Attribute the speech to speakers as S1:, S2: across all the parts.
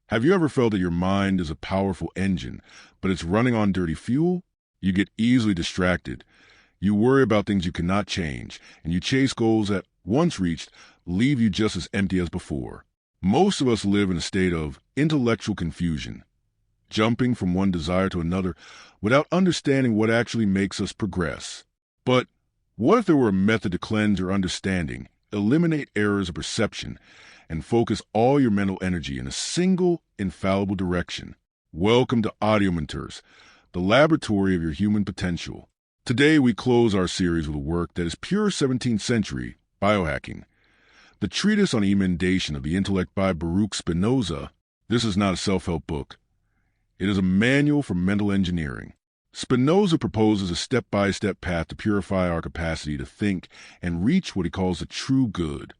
S1: Have you ever felt that your mind is a powerful engine, but it's running on dirty fuel? You get easily distracted. You worry about things you cannot change, and you chase goals that, once reached, leave you just as empty as before. Most of us live in a state of intellectual confusion, jumping from one desire to another without understanding what actually makes us progress. But what if there were a method to cleanse your understanding, eliminate errors of perception, and focus all your mental energy in a single, infallible direction? Welcome to Audiomentores, the laboratory of your human potential. Today we close our series with a work that is pure 17th century biohacking. The Treatise on Emendation of the Intellect by Baruch Spinoza. This is not a self-help book. It is a manual for mental engineering. Spinoza proposes a step-by-step path to purify our capacity to think and reach what he calls the true good.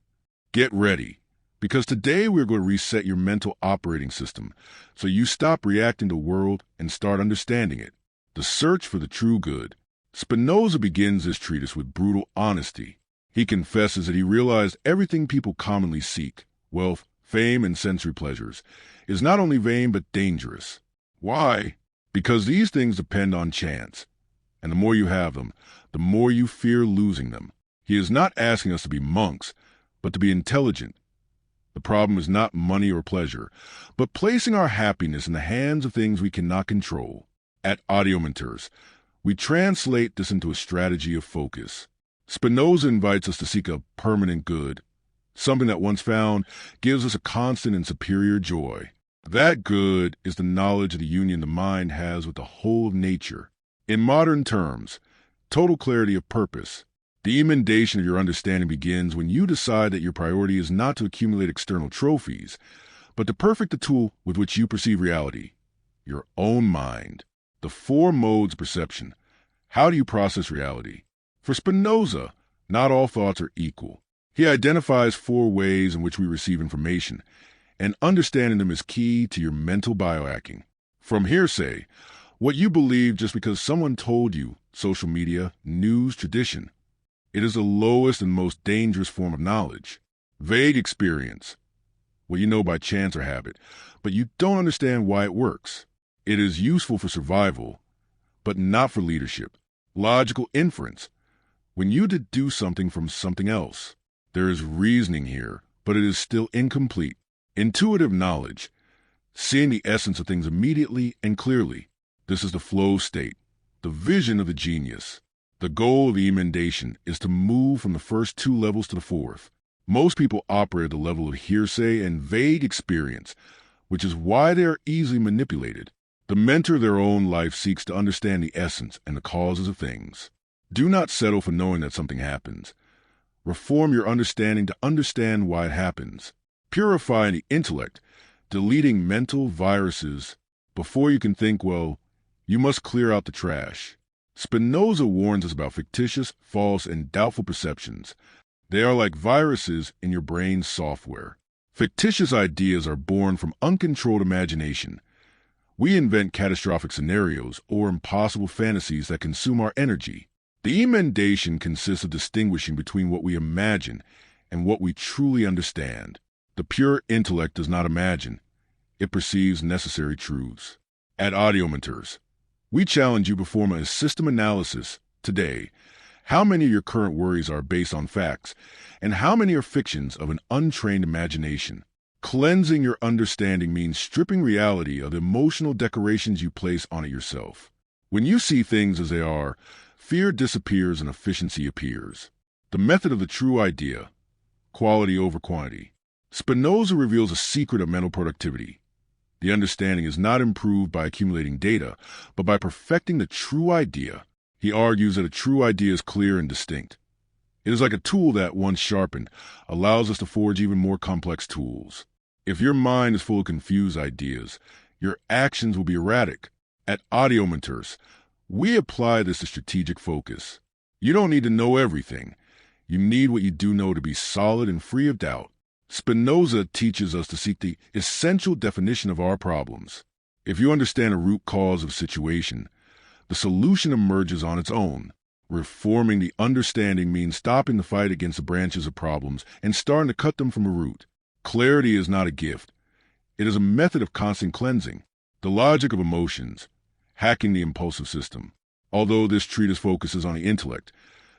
S1: Get ready, because today we're going to reset your mental operating system so you stop reacting to the world and start understanding it. The search for the true good. Spinoza begins this treatise with brutal honesty. He confesses that he realized everything people commonly seek, wealth, fame, and sensory pleasures, is not only vain but dangerous. Why? Because these things depend on chance, and the more you have them, the more you fear losing them. He is not asking us to be monks, but to be intelligent. The problem is not money or pleasure, but placing our happiness in the hands of things we cannot control. At Audiomentores, we translate this into a strategy of focus. Spinoza invites us to seek a permanent good, something that once found gives us a constant and superior joy. That good is the knowledge of the union the mind has with the whole of nature. In modern terms, total clarity of purpose. The emendation of your understanding begins when you decide that your priority is not to accumulate external trophies, but to perfect the tool with which you perceive reality, your own mind. The four modes of perception. How do you process reality? For Spinoza, not all thoughts are equal. He identifies four ways in which we receive information, and understanding them is key to your mental biohacking. From hearsay, what you believe just because someone told you, social media, news, tradition. It is the lowest and most dangerous form of knowledge. Vague experience, what you know by chance or habit, but you don't understand why it works. It is useful for survival, but not for leadership. Logical inference, when you deduce something from something else. There is reasoning here, but it is still incomplete. Intuitive knowledge, seeing the essence of things immediately and clearly. This is the flow state, the vision of the genius. The goal of the emendation is to move from the first two levels to the fourth. Most people operate at the level of hearsay and vague experience, which is why they are easily manipulated. The mentor of their own life seeks to understand the essence and the causes of things. Do not settle for knowing that something happens. Reform your understanding to understand why it happens. Purify the intellect, deleting mental viruses. Before you can think well, you must clear out the trash. Spinoza warns us about fictitious, false, and doubtful perceptions. They are like viruses in your brain's software. Fictitious ideas are born from uncontrolled imagination. We invent catastrophic scenarios or impossible fantasies that consume our energy. The emendation consists of distinguishing between what we imagine and what we truly understand. The pure intellect does not imagine. It perceives necessary truths. At Audiomentores, we challenge you to perform a system analysis today. How many of your current worries are based on facts, and how many are fictions of an untrained imagination? Cleansing your understanding means stripping reality of the emotional decorations you place on it yourself. When you see things as they are, fear disappears and efficiency appears. The method of the true idea, quality over quantity. Spinoza reveals a secret of mental productivity. The understanding is not improved by accumulating data, but by perfecting the true idea. He argues that a true idea is clear and distinct. It is like a tool that, once sharpened, allows us to forge even more complex tools. If your mind is full of confused ideas, your actions will be erratic. At Audiomentores, we apply this to strategic focus. You don't need to know everything. You need what you do know to be solid and free of doubt. Spinoza teaches us to seek the essential definition of our problems. If you understand a root cause of a situation, the solution emerges on its own. Reforming the understanding means stopping the fight against the branches of problems and starting to cut them from the root. Clarity is not a gift. It is a method of constant cleansing, the logic of emotions, hacking the impulsive system. Although this treatise focuses on the intellect,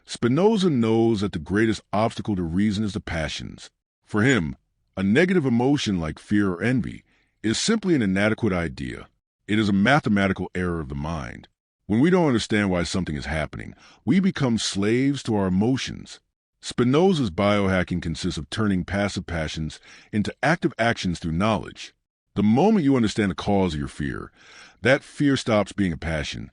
S1: Spinoza knows that the greatest obstacle to reason is the passions. For him, a negative emotion like fear or envy is simply an inadequate idea. It is a mathematical error of the mind. When we don't understand why something is happening, we become slaves to our emotions. Spinoza's biohacking consists of turning passive passions into active actions through knowledge. The moment you understand the cause of your fear, that fear stops being a passion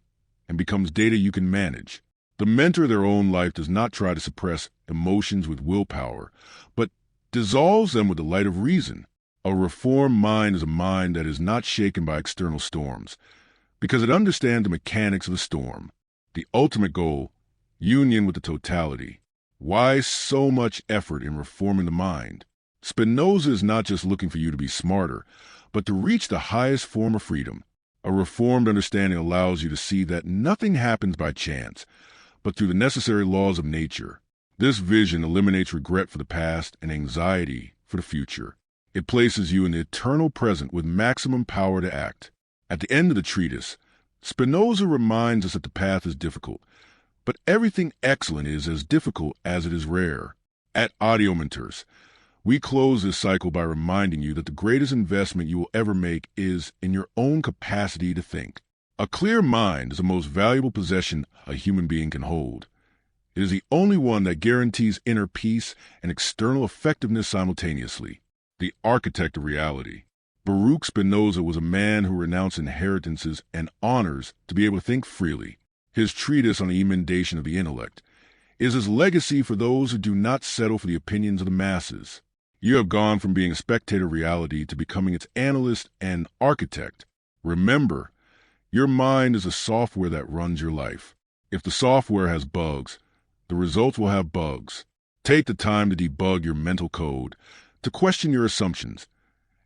S1: and becomes data you can manage. The mentor of their own life does not try to suppress emotions with willpower, but dissolves them with the light of reason. A reformed mind is a mind that is not shaken by external storms, because it understands the mechanics of a storm. The ultimate goal, union with the totality. Why so much effort in reforming the mind? Spinoza is not just looking for you to be smarter, but to reach the highest form of freedom. A reformed understanding allows you to see that nothing happens by chance, but through the necessary laws of nature. This vision eliminates regret for the past and anxiety for the future. It places you in the eternal present with maximum power to act. At the end of the treatise, Spinoza reminds us that the path is difficult, but everything excellent is as difficult as it is rare. At Audiomentores, we close this cycle by reminding you that the greatest investment you will ever make is in your own capacity to think. A clear mind is the most valuable possession a human being can hold. It is the only one that guarantees inner peace and external effectiveness simultaneously. The architect of reality. Baruch Spinoza was a man who renounced inheritances and honors to be able to think freely. His treatise on the emendation of the intellect is his legacy for those who do not settle for the opinions of the masses. You have gone from being a spectator of reality to becoming its analyst and architect. Remember, your mind is the software that runs your life. If the software has bugs, the results will have bugs. Take the time to debug your mental code, to question your assumptions,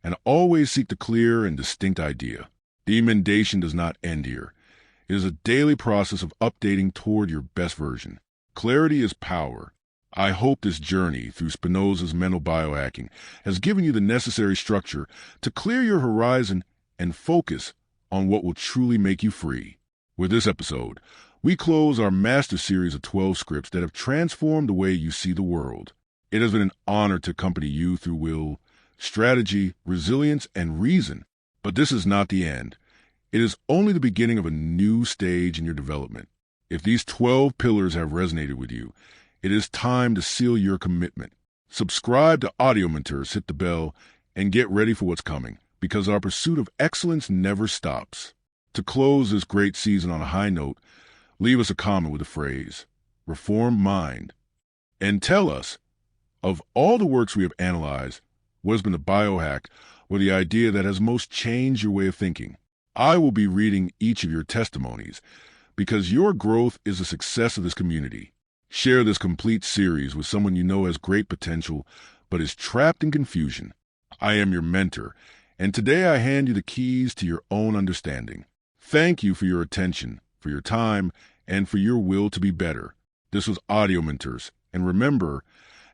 S1: and always seek the clear and distinct idea. The emendation does not end here. It is a daily process of updating toward your best version. Clarity is power. I hope this journey through Spinoza's mental biohacking has given you the necessary structure to clear your horizon and focus on what will truly make you free. With this episode, we close our master series of 12 scripts that have transformed the way you see the world. It has been an honor to accompany you through will, strategy, resilience, and reason. But this is not the end. It is only the beginning of a new stage in your development. If these 12 pillars have resonated with you, it is time to seal your commitment. Subscribe to Audiomentores, hit the bell, and get ready for what's coming, because our pursuit of excellence never stops. To close this great season on a high note, leave us a comment with the phrase, "Reformed Mind," and tell us, of all the works we have analyzed, what has been the biohack or the idea that has most changed your way of thinking. I will be reading each of your testimonies, because your growth is the success of this community. Share this complete series with someone you know has great potential, but is trapped in confusion. I am your mentor, and today I hand you the keys to your own understanding. Thank you for your attention, for your time, and for your will to be better. This was Audiomentores, and remember,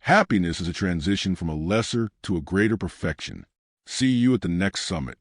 S1: happiness is a transition from a lesser to a greater perfection. See you at the next summit.